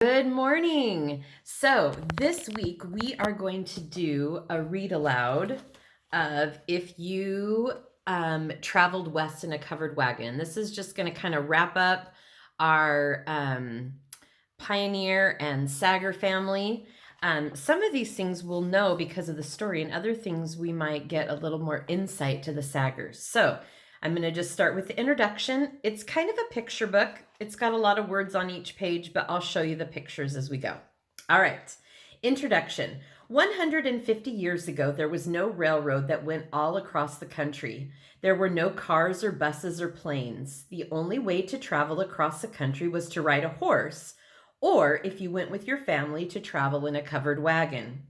Good morning. So this week we are going to do a read aloud of if you traveled west in a covered wagon. This is just going to kind of wrap up our Pioneer and Sager family. Some of these things we'll know because of the story, and other things we might get a little more insight to the Sagers. So I'm going to just start with the introduction. It's kind of a picture book. It's got a lot of words on each page, but I'll show you the pictures as we go. All right. Introduction. 150 years ago, there was no railroad that went all across the country. There were no cars or buses or planes. The only way to travel across the country was to ride a horse, or if you went with your family, to travel in a covered wagon.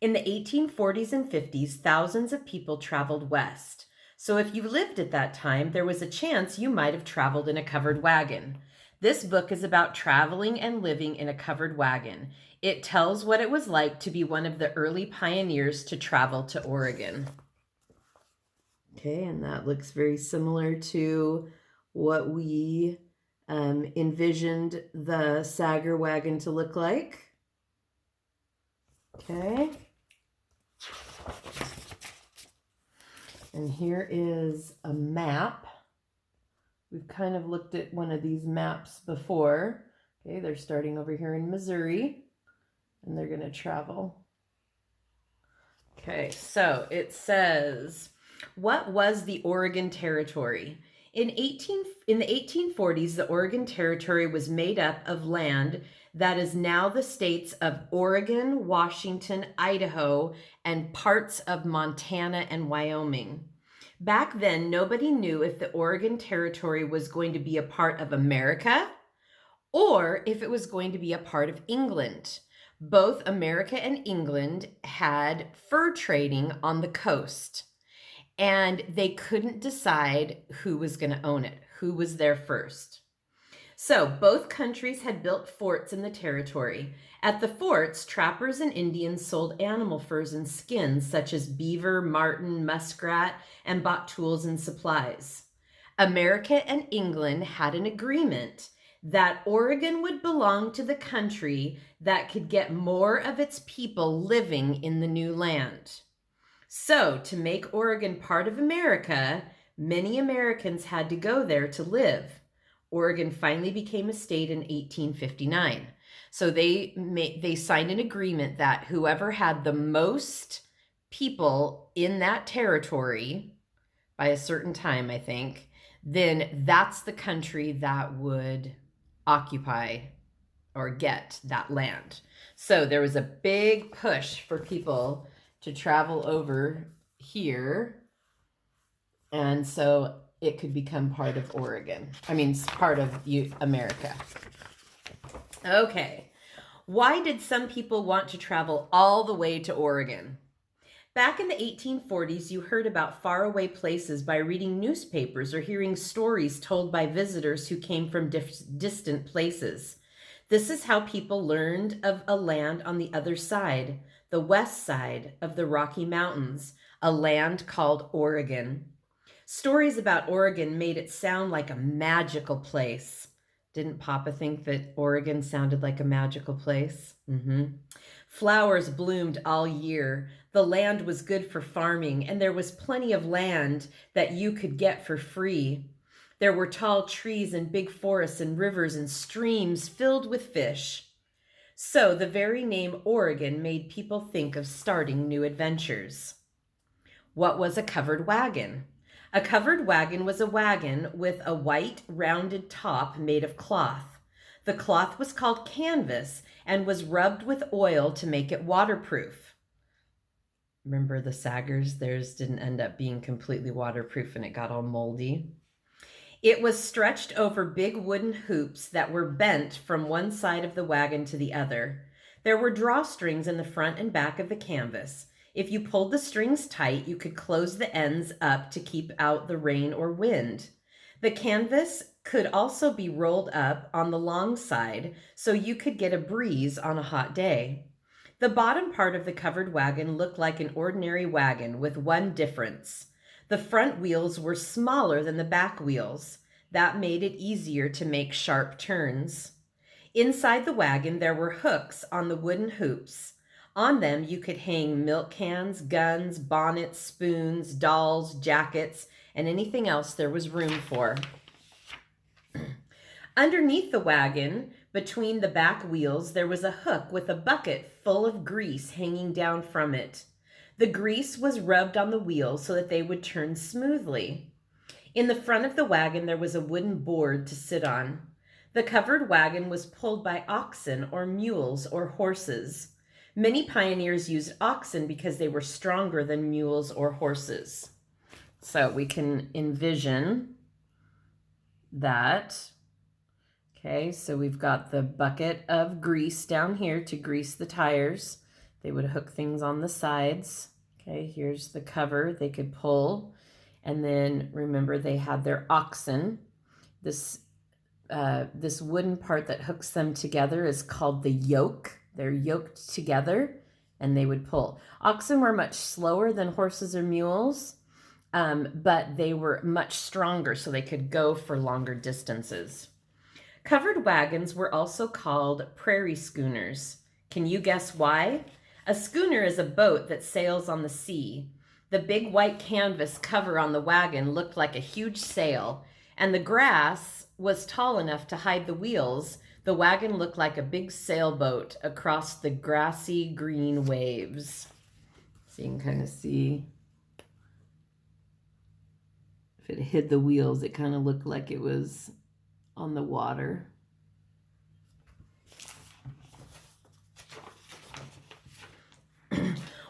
In the 1840s and 50s, thousands of people traveled west. So if you lived at that time, there was a chance you might have traveled in a covered wagon. This book is about traveling and living in a covered wagon. It tells what it was like to be one of the early pioneers to travel to Oregon. Okay, and that looks very similar to what we envisioned the Sager wagon to look like. Okay. And here is a map. We've kind of looked at one of these maps before. Okay, they're starting over here in Missouri, and they're going to travel. Okay, so it says, what was the Oregon Territory? In the 1840s, the Oregon Territory was made up of land that is now the states of Oregon, Washington, Idaho, and parts of Montana and Wyoming. Back then, nobody knew if the Oregon Territory was going to be a part of America or if it was going to be a part of England. Both America and England had fur trading on the coast, and they couldn't decide who was going to own it, who was there first. So both countries had built forts in the territory. At the forts, trappers and Indians sold animal furs and skins such as beaver, marten, muskrat, and bought tools and supplies. America and England had an agreement that Oregon would belong to the country that could get more of its people living in the new land. So, to make Oregon part of America, many Americans had to go there to live. Oregon finally became a state in 1859. So they signed an agreement that whoever had the most people in that territory by a certain time, I think, then that's the country that would occupy or get that land. So there was a big push for people to travel over here, and so it could become part of Oregon. Part of America. Okay, why did some people want to travel all the way to Oregon? Back in the 1840s, you heard about faraway places by reading newspapers or hearing stories told by visitors who came from distant places. This is how people learned of a land on the other side, the west side of the Rocky Mountains, a land called Oregon. Stories about Oregon made it sound like a magical place. Didn't Papa think that Oregon sounded like a magical place? Flowers bloomed all year. The land was good for farming, and there was plenty of land that you could get for free. There were tall trees and big forests and rivers and streams filled with fish. So the very name Oregon made people think of starting new adventures. What was a covered wagon? A covered wagon was a wagon with a white rounded top made of cloth. The cloth was called canvas and was rubbed with oil to make it waterproof. Remember the Sagers? Theirs didn't end up being completely waterproof and it got all moldy. It was stretched over big wooden hoops that were bent from one side of the wagon to the other. There were drawstrings in the front and back of the canvas. If you pulled the strings tight, you could close the ends up to keep out the rain or wind. The canvas could also be rolled up on the long side so you could get a breeze on a hot day. The bottom part of the covered wagon looked like an ordinary wagon with one difference. The front wheels were smaller than the back wheels. That made it easier to make sharp turns. Inside the wagon, there were hooks on the wooden hoops. On them, you could hang milk cans, guns, bonnets, spoons, dolls, jackets, and anything else there was room for. Underneath the wagon, between the back wheels, there was a hook with a bucket full of grease hanging down from it. The grease was rubbed on the wheels so that they would turn smoothly. In the front of the wagon, there was a wooden board to sit on. The covered wagon was pulled by oxen or mules or horses. Many pioneers used oxen because they were stronger than mules or horses. So we can envision that. Okay, so we've got the bucket of grease down here to grease the tires. They would hook things on the sides. Okay, here's the cover they could pull. And then remember they had their oxen. This wooden part that hooks them together is called the yoke. They're yoked together and they would pull. Oxen were much slower than horses or mules, but they were much stronger so they could go for longer distances. Covered wagons were also called prairie schooners. Can you guess why? A schooner is a boat that sails on the sea. The big white canvas cover on the wagon looked like a huge sail, and the grass was tall enough to hide the wheels. The wagon looked like a big sailboat across the grassy green waves. So you can kind of see if it hid the wheels, it kind of looked like it was on the water.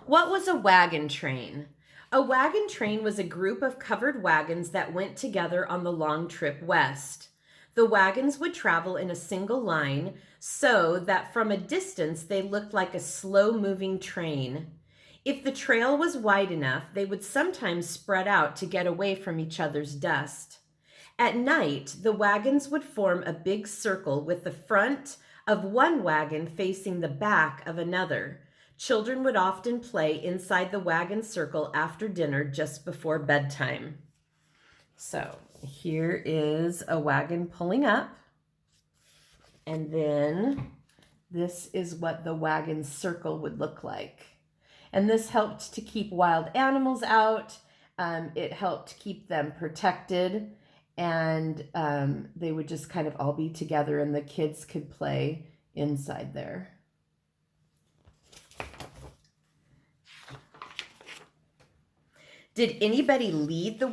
What was a wagon train? A wagon train was a group of covered wagons that went together on the long trip west. The wagons would travel in a single line so that from a distance they looked like a slow-moving train. If the trail was wide enough, they would sometimes spread out to get away from each other's dust. At night, the wagons would form a big circle with the front of one wagon facing the back of another. Children would often play inside the wagon circle after dinner just before bedtime. So here is a wagon pulling up. And then this is what the wagon circle would look like. And this helped to keep wild animals out. It helped keep them protected. And they would just kind of all be together and the kids could play inside there. Did anybody lead the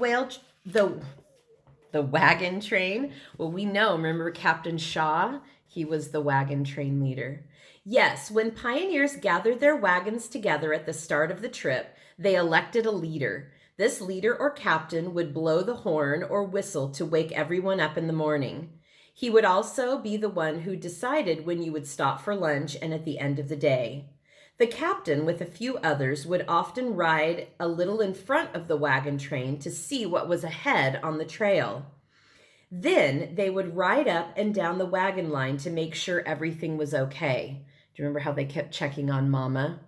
wagon train? Well, we know, remember Captain Shaw? He was the wagon train leader. Yes, when pioneers gathered their wagons together at the start of the trip, they elected a leader. This leader or captain would blow the horn or whistle to wake everyone up in the morning. He would also be the one who decided when you would stop for lunch and at the end of the day. The captain, with a few others, would often ride a little in front of the wagon train to see what was ahead on the trail. Then they would ride up and down the wagon line to make sure everything was okay. Do you remember how they kept checking on Mama?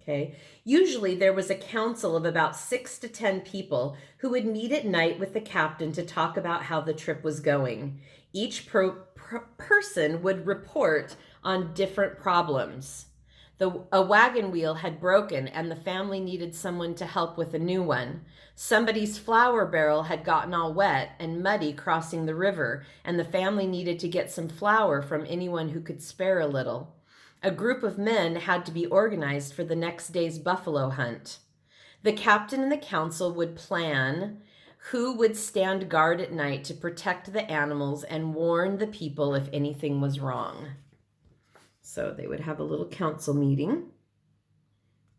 Okay. Usually there was a council of about 6 to 10 people who would meet at night with the captain to talk about how the trip was going. Each person would report on different problems. A wagon wheel had broken and the family needed someone to help with a new one. Somebody's flour barrel had gotten all wet and muddy crossing the river, and the family needed to get some flour from anyone who could spare a little. A group of men had to be organized for the next day's buffalo hunt. The captain and the council would plan who would stand guard at night to protect the animals and warn the people if anything was wrong. So they would have a little council meeting.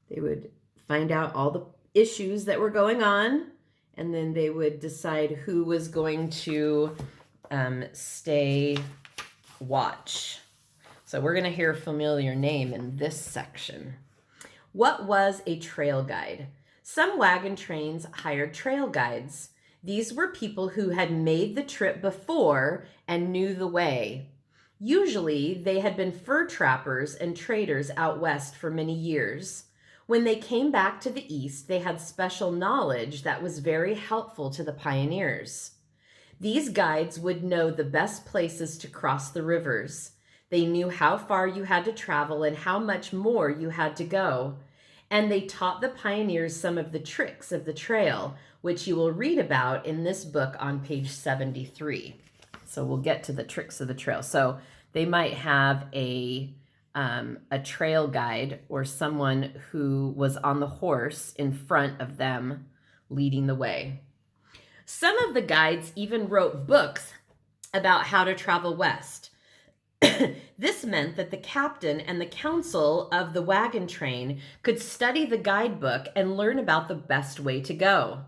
They would find out all the issues that were going on, and then they would decide who was going to stay watch. So we're going to hear a familiar name in this section. What was a trail guide? Some wagon trains hired trail guides. These were people who had made the trip before and knew the way. Usually, they had been fur trappers and traders out west for many years. When they came back to the east, they had special knowledge that was very helpful to the pioneers. These guides would know the best places to cross the rivers. They knew how far you had to travel and how much more you had to go. And they taught the pioneers some of the tricks of the trail, which you will read about in this book on page 73. So we'll get to the tricks of the trail. So they might have a trail guide or someone who was on the horse in front of them leading the way. Some of the guides even wrote books about how to travel west. This meant that the captain and the council of the wagon train could study the guidebook and learn about the best way to go.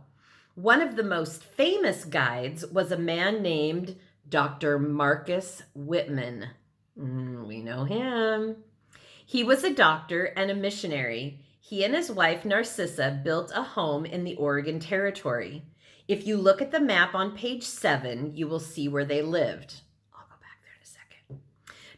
One of the most famous guides was a man named Dr. Marcus Whitman. We know him. He was a doctor and a missionary. He and his wife Narcissa built a home in the Oregon Territory. If you look at the map on page 7, you will see where they lived. I'll go back there in a second.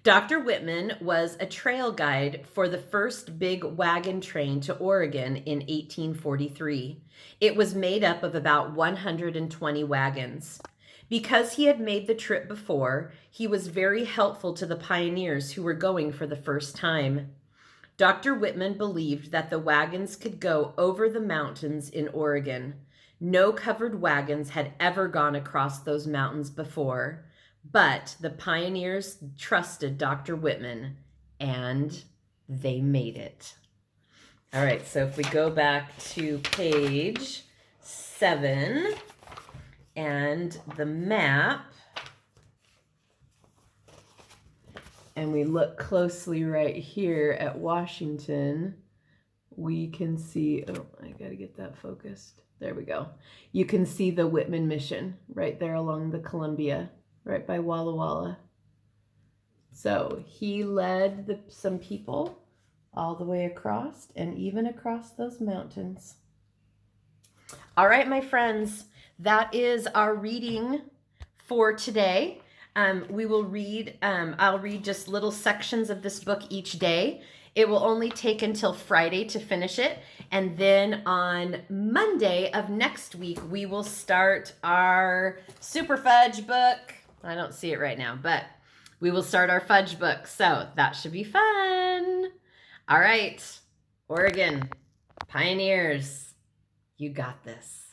Dr. Whitman was a trail guide for the first big wagon train to Oregon in 1843. It was made up of about 120 wagons. Because he had made the trip before, he was very helpful to the pioneers who were going for the first time. Dr. Whitman believed that the wagons could go over the mountains in Oregon. No covered wagons had ever gone across those mountains before, but the pioneers trusted Dr. Whitman, and they made it. All right, so if we go back to page 7 and the map, and we look closely right here at Washington, we can see, oh, I gotta get that focused. There we go. You can see the Whitman mission right there along the Columbia, right by Walla Walla. So he led some people all the way across and even across those mountains. All right, my friends, that is our reading for today. We will read, I'll read just little sections of this book each day. It will only take until Friday to finish it. And then on Monday of next week, we will start our Super Fudge book. I don't see it right now, but we will start our fudge book. So that should be fun. All right, Oregon, pioneers, you got this.